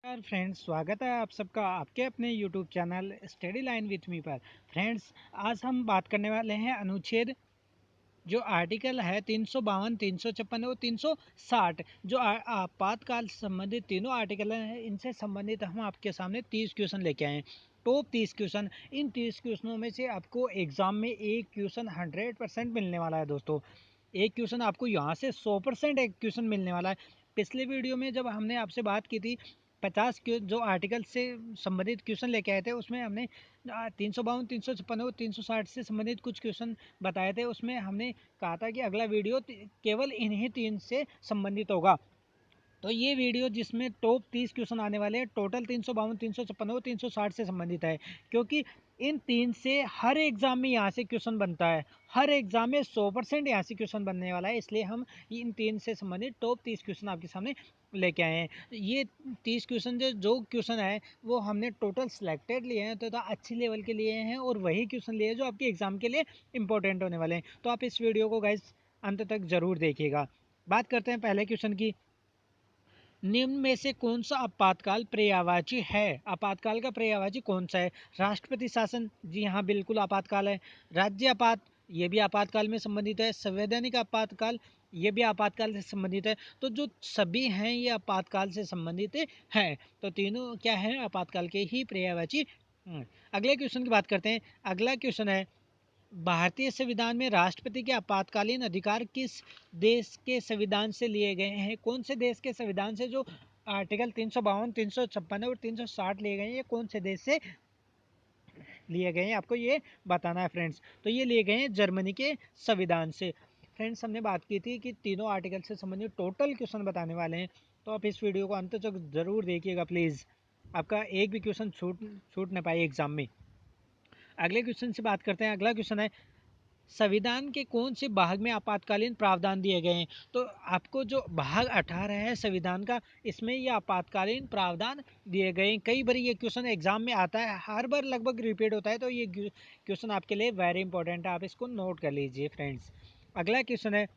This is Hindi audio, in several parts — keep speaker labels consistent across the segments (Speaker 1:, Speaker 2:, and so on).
Speaker 1: नमस्कार फ्रेंड्स, स्वागत है आप सबका आपके अपने YouTube channel study line with me पर। फ्रेंड्स, आज हम बात करने वाले हैं अनुच्छेद जो आर्टिकल है 352, 356 और 360 जो आपातकाल से संबंधित तीनों आर्टिकल हैं। इनसे संबंधित हम आपके सामने 30 क्वेश्चन लेके आए हैं। Top 30 question. इन 30 क्वेश्चनों में से आपको एग्जाम में एक क्वेश्चन 100% मिलने वाला है दोस्तों। एक क्वेश्चन आपको यहाँ से 100% एक क्वेश्चन मिलने वाला है। पिछले वीडियो में जब हमने आपसे बात की थी 50 जो आर्टिकल से संबंधित क्वेश्चन लेके आए थे, उसमें हमने 352, 356 और 360 से संबंधित कुछ क्वेश्चन बताए थे। उसमें हमने कहा था कि अगला वीडियो केवल इन्हीं तीन से संबंधित होगा। तो ये वीडियो जिसमें टॉप 30 क्वेश्चन आने वाले हैं, टोटल 352, 356 और 360 से संबंधित है। क्योंकि इन तीन से हर एग्जाम में यहाँ से क्वेश्चन बनता है। हर एग्जाम में 100% यहाँ से क्वेश्चन बनने वाला है, इसलिए हम इन तीन से संबंधित टॉप 30 क्वेश्चन आपके सामने लेके आए हैं। ये 30 क्वेश्चन जो क्वेश्चन है वो हमने टोटल सिलेक्टेड लिए हैं, तो अच्छी लेवल के लिए हैं और वही क्वेश्चन लिए जो आपके एग्जाम के लिए इंपॉर्टेंट होने वाले हैं। तो आप इस वीडियो को गाइस अंत तक जरूर देखिएगा। बात करते हैं पहले क्वेश्चन की। निम्न में से कौन सा आपातकाल पर्यायवाची है? आपातकाल का पर्यायवाची कौन सा है? राष्ट्रपति शासन, जी हाँ बिल्कुल आपातकाल है। राज्य आपात, ये भी आपातकाल में संबंधित है। संवैधानिक आपातकाल, ये भी आपातकाल से संबंधित है। तो जो सभी हैं ये आपातकाल से संबंधित हैं। तो तीनों क्या है? आपातकाल के ही पर्यायवाची। अगले क्वेश्चन की बात करते हैं। अगला क्वेश्चन है, भारतीय संविधान में राष्ट्रपति के आपातकालीन अधिकार किस देश के संविधान से लिए गए हैं? कौन से देश के संविधान से जो आर्टिकल 352, 356 और 360 लिए गए हैं, ये कौन से देश से लिए गए हैं आपको ये बताना है फ्रेंड्स। तो ये लिए गए हैं जर्मनी के संविधान से। फ्रेंड्स, हमने बात की थी कि तीनों आर्टिकल से संबंधित टोटल क्वेश्चन बताने वाले हैं, तो आप इस वीडियो को अंत तक जरूर देखिएगा प्लीज़। आपका एक भी क्वेश्चन छूट न पाए एग्जाम में। अगले क्वेश्चन से बात करते हैं। अगला क्वेश्चन है, संविधान के कौन से भाग में आपातकालीन प्रावधान दिए गए हैं? तो आपको जो भाग 18 है संविधान का, इसमें ये आपातकालीन प्रावधान दिए गए हैं। कई बार ये क्वेश्चन एग्जाम में आता है, हर बार लगभग रिपीट होता है, तो ये क्वेश्चन आपके लिए वेरी इंपॉर्टेंट है, आप इसको नोट कर लीजिए फ्रेंड्स। अगला क्वेश्चन है,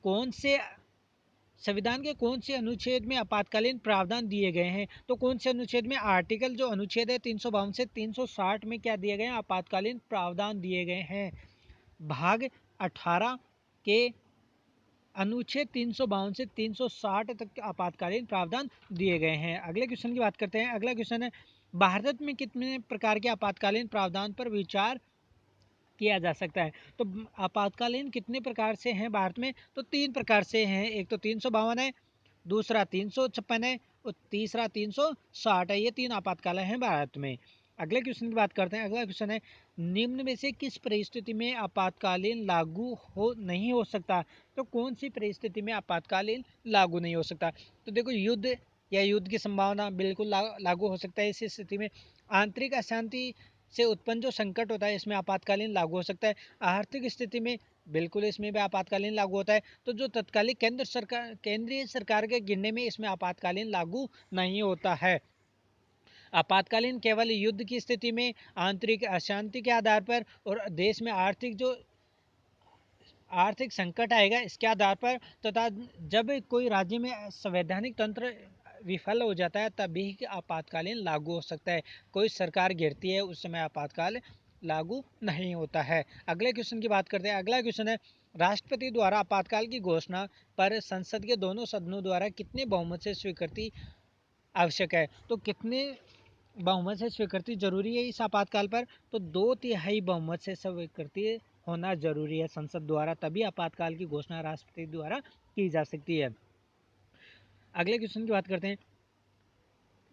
Speaker 1: कौन से संविधान के कौन से अनुच्छेद में आपातकालीन प्रावधान दिए गए हैं? तो कौन से अनुच्छेद में? आर्टिकल जो अनुच्छेद है 352 से 360 में क्या दिए गए हैं? आपातकालीन प्रावधान दिए गए हैं। भाग 18 के अनुच्छेद 352 से 360 तक के आपातकालीन प्रावधान दिए गए हैं। अगले क्वेश्चन की बात करते हैं। अगला क्वेश्चन है, भारत में कितने प्रकार के आपातकालीन प्रावधान पर विचार किया जा सकता है? तो आपातकालीन कितने प्रकार से हैं भारत में? तो 3 प्रकार से हैं। एक तो 352 है, दूसरा 356 है और तीसरा 360 है। ये 3 आपातकाल हैं भारत में। अगले क्वेश्चन की बात करते हैं। अगला क्वेश्चन है, निम्न में से किस परिस्थिति में आपातकालीन लागू नहीं हो सकता? तो कौन सी परिस्थिति में आपातकालीन लागू नहीं हो सकता? तो देखो, युद्ध या युद्ध की संभावना बिल्कुल लागू हो सकता है इस स्थिति में। आंतरिक अशांति से उत्पन्न जो संकट होता है, इसमें आपातकालीन लागू हो सकता है। आर्थिक स्थिति में बिल्कुल इसमें भी आपातकालीन लागू होता है। तो जो तत्कालिक केंद्रीय सरकार के गिरने में इसमें आपातकालीन लागू नहीं होता है। आपातकालीन केवल युद्ध की स्थिति में, आंतरिक अशांति के आधार पर और देश में आर्थिक संकट आएगा इसके आधार पर, तथा जब कोई राज्य में संवैधानिक तंत्र विफल हो जाता है तभी आपातकालीन लागू हो सकता है। कोई सरकार गिरती है उस समय आपातकाल लागू नहीं होता है। अगले क्वेश्चन की बात करते हैं। अगला क्वेश्चन है, राष्ट्रपति द्वारा आपातकाल की घोषणा पर संसद के दोनों सदनों द्वारा कितने बहुमत से स्वीकृति आवश्यक है? तो कितने बहुमत से स्वीकृति जरूरी है इस आपातकाल पर? तो 2/3 बहुमत से स्वीकृति होना जरूरी है संसद द्वारा, तभी आपातकाल की घोषणा राष्ट्रपति द्वारा की जा सकती है। अगले क्वेश्चन की बात करते हैं।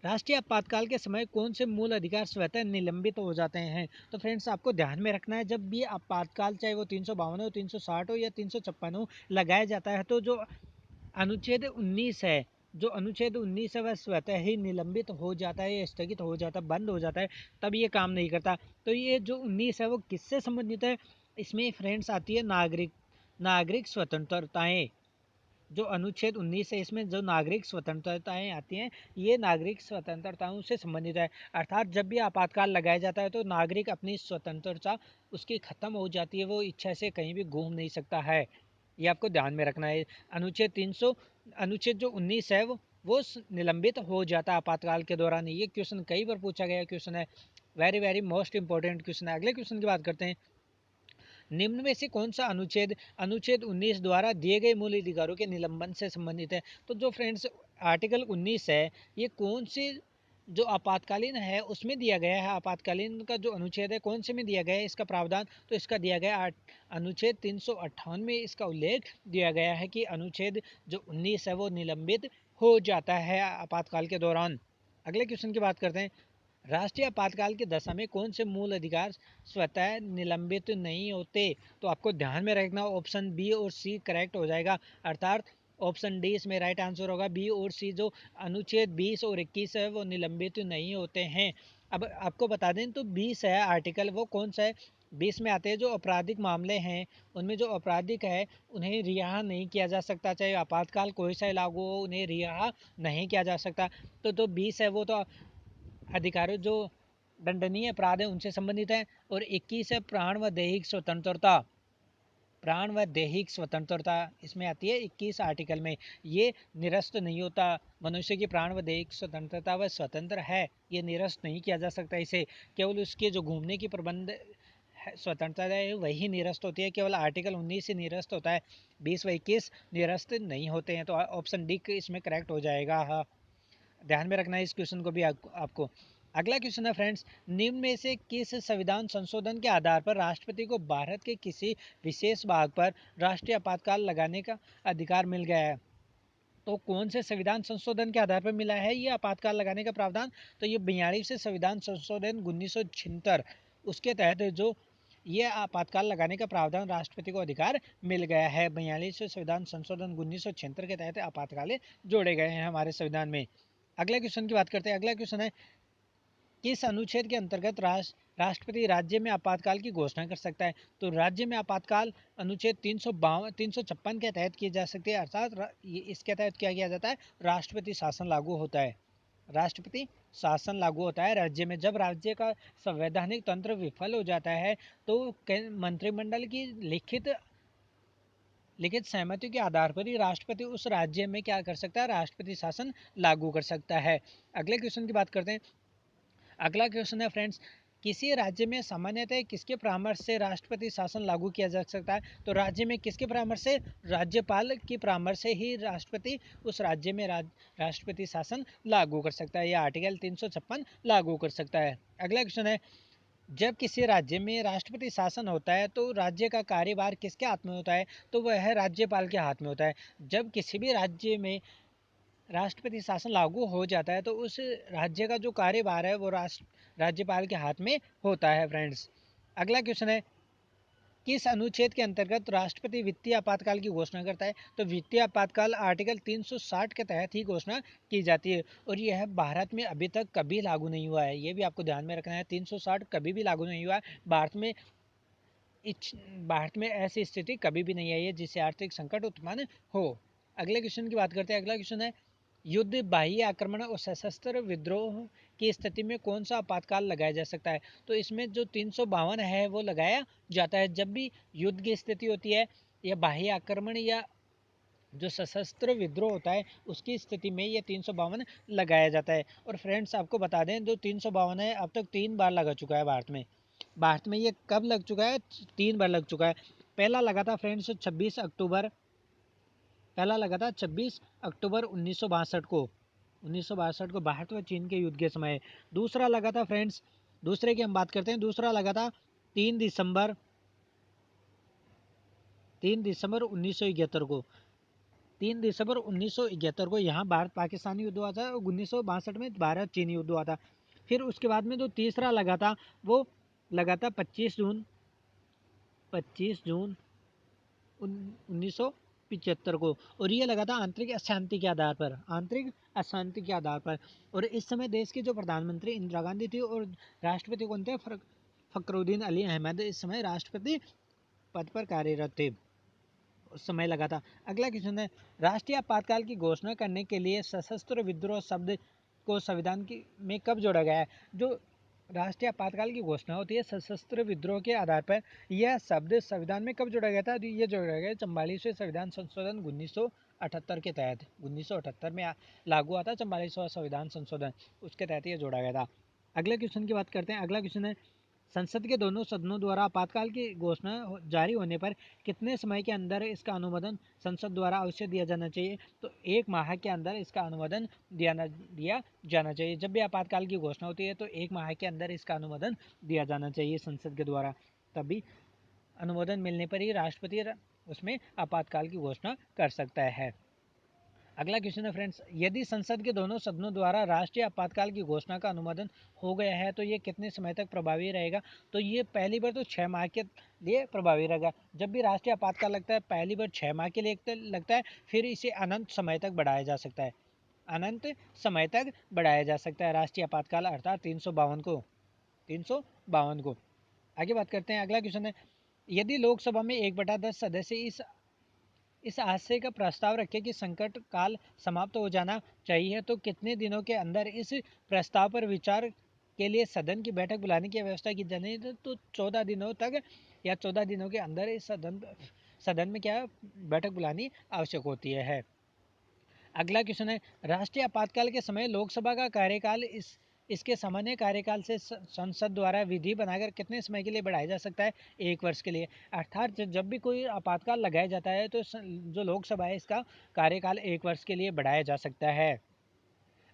Speaker 1: राष्ट्रीय आपातकाल के समय कौन से मूल अधिकार स्वतः निलंबित हो जाते हैं? तो फ्रेंड्स, आपको ध्यान में रखना है, जब भी आपातकाल चाहे वो 352 हो, 360 हो या 356 हो लगाया जाता है, तो जो अनुच्छेद 19 है, जो अनुच्छेद 19 है वह स्वतः ही निलंबित हो जाता है, स्थगित हो जाता है, बंद हो जाता है, तब ये काम नहीं करता। तो ये जो 19 है वो किससे संबंधित है? इसमें फ्रेंड्स आती है नागरिक स्वतंत्रताएं। जो अनुच्छेद 19 है इसमें जो नागरिक स्वतंत्रताएं आती हैं, ये नागरिक स्वतंत्रताओं से संबंधित है। अर्थात जब भी आपातकाल लगाया जाता है तो नागरिक अपनी स्वतंत्रता उसकी खत्म हो जाती है, वो इच्छा से कहीं भी घूम नहीं सकता है। ये आपको ध्यान में रखना है। अनुच्छेद 300 अनुच्छेद जो 19 है वो निलंबित हो जाता आपातकाल के दौरान। ये क्वेश्चन कई बार पूछा गया क्वेश्चन है, very very most important question है। अगले क्वेश्चन की बात करते हैं, निम्न में से कौन सा अनुच्छेद अनुच्छेद 19 द्वारा दिए गए मूल अधिकारों के निलंबन से संबंधित है। तो जो फ्रेंड्स आर्टिकल 19 है, ये कौन से जो आपातकालीन है उसमें दिया गया है। आपातकालीन का जो अनुच्छेद है कौन से में दिया गया है इसका प्रावधान, तो इसका दिया गया अनुच्छेद 358 में इसका उल्लेख दिया गया है कि अनुच्छेद जो 19 है वो निलंबित हो जाता है आपातकाल के दौरान। अगले क्वेश्चन की बात करते हैं, राष्ट्रीय आपातकाल की दशा में कौन से मूल अधिकार स्वतः निलंबित नहीं होते। तो आपको ध्यान में रखना ऑप्शन बी और सी करेक्ट हो जाएगा, अर्थात ऑप्शन डी इसमें राइट आंसर होगा। बी और सी जो अनुच्छेद 20 और 21 है वो निलंबित नहीं होते हैं। अब आपको बता दें तो 20 है आर्टिकल, वो कौन सा है, 20 में आते हैं जो आपराधिक मामले हैं, उनमें जो आपराधिक है उन्हें रिहा नहीं किया जा सकता, चाहे आपातकाल कोई सा लागू हो उन्हें रिहा नहीं किया जा सकता। तो 20 है वो तो अधिकारों जो दंडनीय अपराध है उनसे संबंधित है। और 21 है प्राण व दैहिक स्वतंत्रता, प्राण व दैहिक स्वतंत्रता इसमें आती है 21 आर्टिकल में। ये निरस्त नहीं होता, मनुष्य की प्राण व दैहिक स्वतंत्रता वह स्वतंत्र है, ये निरस्त नहीं किया जा सकता इसे, केवल उसके जो घूमने की प्रबंध स्वतंत्रता है वही निरस्त होती है, केवल आर्टिकल 19 से निरस्त होता है, 20 व 21 निरस्त नहीं होते हैं। तो ऑप्शन डी इसमें करेक्ट हो जाएगा। हाँ, ध्यान में रखना है इस क्वेश्चन को भी आपको। अगला क्वेश्चन है फ्रेंड्स, निम्न में से किस संविधान संशोधन के आधार पर राष्ट्रपति को भारत के किसी विशेष भाग पर राष्ट्रीय आपातकाल लगाने का अधिकार मिल गया है। तो कौन से संविधान संशोधन के आधार पर मिला है ये आपातकाल लगाने का प्रावधान, तो ये 42वें संविधान संशोधन 1976 उसके तहत जो ये आपातकाल लगाने का प्रावधान राष्ट्रपति को अधिकार मिल गया है। 42वें संविधान संशोधन 1976 के तहत आपातकाल जोड़े गए हैं हमारे संविधान में। अगले क्वेश्चन की बात करते हैं। अगला क्वेश्चन है, किस अनुच्छेद के अंतर्गत राष्ट्रपति राज्य में आपातकाल की घोषणा कर सकता है। तो राज्य में आपातकाल अनुच्छेद 356 के तहत की जा सकती है, अर्थात इसके तहत क्या किया जाता है, राष्ट्रपति शासन लागू होता है। राष्ट्रपति शासन लागू होता है राज्य में। जब राज्य का संवैधानिक तंत्र विफल हो जाता है तो मंत्रिमंडल की लिखित सहमति के आधार पर ही राष्ट्रपति उस राज्य में क्या कर सकता है, राष्ट्रपति शासन लागू कर सकता है। अगले क्वेश्चन की बात करते हैं। अगला क्वेश्चन है फ्रेंड्स, किसी राज्य में सामान्यतः किसके परामर्श से राष्ट्रपति शासन लागू किया जा सकता है। तो राज्य में किसके परामर्श से, राज्यपाल के परामर्श से ही राष्ट्रपति उस राज्य में राष्ट्रपति शासन लागू कर सकता है, या आर्टिकल 356 लागू कर सकता है। अगला क्वेश्चन है, जब किसी राज्य में राष्ट्रपति शासन होता है तो राज्य का कार्यभार किसके हाथ में होता है, तो वह है राज्यपाल के हाथ में होता है। जब किसी भी राज्य में राष्ट्रपति शासन लागू हो जाता है तो उस राज्य का जो कार्यभार है वो राज्यपाल के हाथ में होता है फ्रेंड्स। अगला क्वेश्चन है, किस अनुच्छेद के अंतर्गत राष्ट्रपति वित्तीय आपातकाल की घोषणा करता है। तो वित्तीय आपातकाल आर्टिकल 360 के तहत ही घोषणा की जाती है, और यह भारत में अभी तक कभी लागू नहीं हुआ है, ये भी आपको ध्यान में रखना है। 360 कभी भी लागू नहीं हुआ है भारत में। भारत में ऐसी स्थिति कभी भी नहीं आई है जिससे आर्थिक संकट उत्पन्न हो। अगले क्वेश्चन की बात करते हैं। अगला क्वेश्चन है, युद्ध, बाह्य आक्रमण और सशस्त्र विद्रोह की स्थिति में कौन सा आपातकाल लगाया जा सकता है। तो इसमें जो 352 है वो लगाया जाता है जब भी युद्ध की स्थिति होती है, या बाह्य आक्रमण या जो सशस्त्र विद्रोह होता है उसकी स्थिति में ये 352 लगाया जाता है। और फ्रेंड्स आपको बता दें, जो 352 है अब तक 3 बार लगा चुका है भारत में। भारत में ये कब लग चुका है, 3 बार लग चुका है। पहला लगा था फ्रेंड्स 26 अक्टूबर, पहला लगा था 26 अक्टूबर 1962 को, 1962 को भारत व चीन के युद्ध के समय। दूसरा लगा था फ्रेंड्स, दूसरे की हम बात करते हैं, दूसरा लगा था 3 दिसंबर, 3 दिसंबर 1971 को, 3 दिसंबर 1971 को यहाँ भारत पाकिस्तानी युद्ध हुआ था। 1962 में भारत चीनी युद्ध हुआ था। फिर उसके बाद में जो तीसरा लगा था वो लगा था 25 जून, 25 जून 1975 को, और ये लगा था आंतरिक अशांति के आधार पर, आंतरिक अशांति के आधार पर। और इस समय देश के जो प्रधानमंत्री इंदिरा गांधी थी और राष्ट्रपति कौन थे, फखरुद्दीन अली अहमद इस समय राष्ट्रपति पद पर कार्यरत थे, उस समय लगा था। अगला क्वेश्चन है, राष्ट्रीय आपातकाल की घोषणा करने के लिए सशस्त्र विद्रोह शब्द को संविधान की में कब जोड़ा गया है। जो राष्ट्रीय आपातकाल की घोषणा होती है सशस्त्र विद्रोह के आधार पर, यह शब्द संविधान में कब जोड़ा गया था, ये जोड़ा गया 44वें संविधान संशोधन 1978 के तहत 1978 में लागू हुआ था 44वां संविधान संशोधन, उसके तहत ये जोड़ा गया था। अगले क्वेश्चन की बात करते हैं। अगला क्वेश्चन है संसद के दोनों सदनों द्वारा आपातकाल की घोषणा जारी होने पर कितने समय के अंदर इसका अनुमोदन संसद द्वारा अवश्य दिया जाना चाहिए? तो 1 माह के अंदर इसका अनुमोदन दिया जाना चाहिए। जब भी आपातकाल की घोषणा होती है तो 1 माह के अंदर इसका अनुमोदन दिया जाना चाहिए संसद के द्वारा, तभी अनुमोदन मिलने पर ही राष्ट्रपति उसमें आपातकाल की घोषणा कर सकता है। अगला क्वेश्चन है फ्रेंड्स, यदि संसद के दोनों सदनों द्वारा राष्ट्रीय आपातकाल की घोषणा का अनुमोदन हो गया है तो ये कितने समय तक प्रभावी रहेगा? तो ये पहली बार तो 6 माह के लिए प्रभावी रहेगा। जब भी राष्ट्रीय आपातकाल लगता है पहली बार 6 माह के लिए लगता है, फिर इसे अनंत समय तक बढ़ाया जा सकता है। अनंत समय तक बढ़ाया जा सकता है राष्ट्रीय आपातकाल अर्थात 352 को। आगे बात करते हैं। अगला क्वेश्चन है, यदि लोकसभा में 1/10 सदस्य इस आशय का प्रस्ताव रखे कि संकट काल समाप्त हो जाना चाहिए तो कितने दिनों के अंदर इस प्रस्ताव पर विचार के लिए सदन की बैठक बुलाने की व्यवस्था की जानी है? तो 14 दिनों तक या 14 दिनों के अंदर इस सदन में क्या बैठक बुलानी आवश्यक होती है। अगला क्वेश्चन है, राष्ट्रीय आपातकाल के समय लोकसभा का कार्यकाल इसके सामान्य कार्यकाल से संसद द्वारा विधि बनाकर कितने समय के लिए बढ़ाया जा सकता है? 1 वर्ष के लिए। अर्थात जब भी कोई आपातकाल लगाया जाता है तो जो लोकसभा है इसका कार्यकाल 1 वर्ष के लिए बढ़ाया जा सकता है।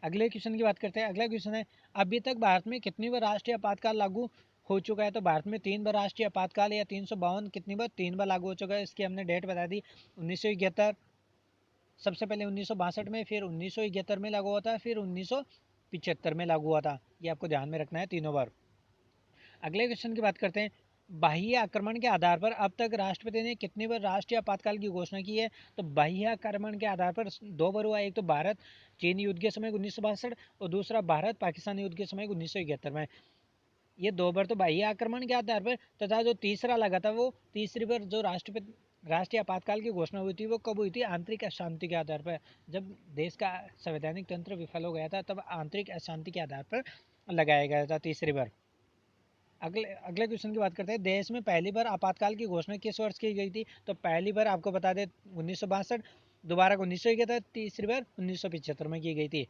Speaker 1: अगले क्वेश्चन की बात करते हैं। अगला क्वेश्चन है, अभी तक भारत में कितनी बार राष्ट्रीय आपातकाल लागू हो चुका है? तो भारत में 3 बार राष्ट्रीय आपातकाल या 352 कितनी बार 3 बार लागू हो चुका है। इसकी हमने डेट बता दी, 1971 सबसे पहले 1962 में, फिर 1971 में लागू हुआ था, फिर 1975 में लागू हुआ था। ये आपको ध्यान में रखना है तीनों बार। अगले क्वेश्चन की बात करते हैं, बाह्य आक्रमण के आधार पर अब तक राष्ट्रपति ने कितनी बार राष्ट्रीय आपातकाल की घोषणा की है? तो बाह्य आक्रमण के आधार पर 2 बार हुआ। एक तो भारत चीन युद्ध के समय 1962 और दूसरा भारत पाकिस्तान युद्ध के समय 1971 में। ये 2 बार तो बाह्य आक्रमण के आधार पर, तथा जो तीसरा लगा था वो तीसरी बार जो राष्ट्रीय आपातकाल की घोषणा हुई थी वो कब हुई थी? आंतरिक अशांति के आधार पर। जब देश का संवैधानिक तंत्र विफल हो गया था तब आंतरिक अशांति के आधार पर लगाया गया था तीसरी बार। अगले क्वेश्चन की बात करते हैं, देश में पहली बार आपातकाल की घोषणा किस वर्ष की गई थी? तो पहली बार आपको बता दें 1962, दोबारा 1971, तीसरी बार 1975 में की गई थी।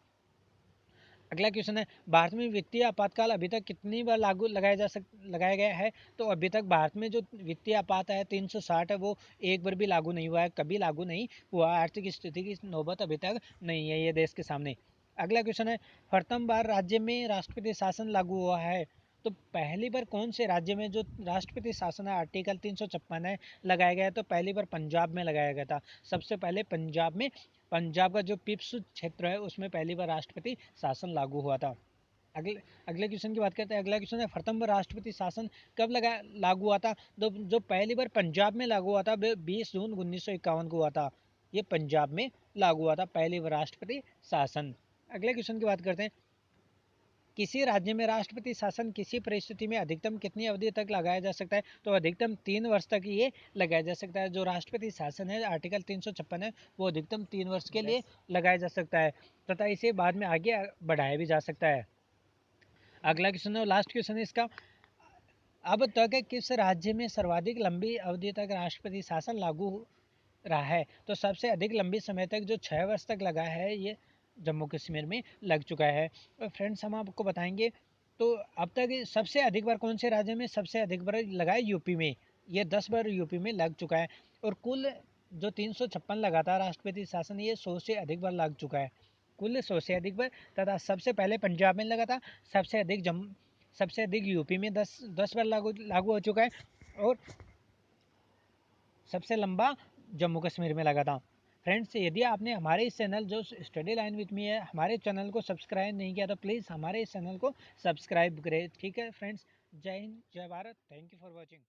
Speaker 1: अगला क्वेश्चन है, भारत में वित्तीय आपातकाल अभी तक कितनी बार लगाया गया है? तो अभी तक भारत में जो वित्तीय आपात है 360 है वो एक बार भी लागू नहीं हुआ है, कभी लागू नहीं हुआ। आर्थिक स्थिति की नौबत अभी तक नहीं है ये देश के सामने। अगला क्वेश्चन है, प्रथम बार राज्य में राष्ट्रपति शासन लागू हुआ है? तो पहली बार कौन से राज्य में जो राष्ट्रपति शासन है आर्टिकल 356 है लगाया गया है? तो पहली बार पंजाब में लगाया गया था। सबसे पहले पंजाब में, पंजाब का जो पिप्स क्षेत्र है उसमें पहली बार राष्ट्रपति शासन लागू हुआ था। अगले अगले क्वेश्चन की बात करते हैं। अगला क्वेश्चन है, प्रथम बार राष्ट्रपति शासन कब लागू हुआ था? तो जो पहली बार पंजाब में लागू हुआ था 20 जून 1951 को हुआ था। ये पंजाब में लागू हुआ था पहली बार राष्ट्रपति शासन। अगले क्वेश्चन की बात करते हैं, किसी राज्य में राष्ट्रपति शासन किसी परिस्थिति में अधिकतम कितनी अवधि तक लगाया जा सकता है? तो अधिकतम 3 वर्ष तक ये लगाया जा सकता है। जो राष्ट्रपति शासन है आर्टिकल 356 है वो अधिकतम 3 वर्ष के लिए लगाया जा सकता है, तथा इसे बाद में आगे बढ़ाया भी जा सकता है। अगला क्वेश्चन है, लास्ट क्वेश्चन है इसका, अब तक किस राज्य में सर्वाधिक लंबी अवधि तक राष्ट्रपति शासन लागू रहा है? तो सबसे अधिक लंबी समय तक जो 6 वर्ष तक लगा है ये जम्मू कश्मीर में लग चुका है। और फ्रेंड्स हम आपको बताएंगे, तो अब तक सबसे अधिक बार कौन से राज्य में सबसे अधिक बार लगा है? यूपी में। ये 10 बार यूपी में लग चुका है। और कुल जो 356 लगा था राष्ट्रपति शासन ये 100 से अधिक बार लग चुका है, कुल 100 से अधिक बार। तथा सबसे पहले पंजाब में लगा था, सबसे अधिक यूपी में 10 बार लागू हो चुका है, और सबसे लंबा जम्मू कश्मीर में लगा था। फ्रेंड्स यदि आपने हमारे इस चैनल जो स्टडी लाइन विथ मी है हमारे चैनल को सब्सक्राइब नहीं किया तो प्लीज़ हमारे इस चैनल को सब्सक्राइब करें। ठीक है फ्रेंड्स, जय हिंद जय Bharat, thank you for watching.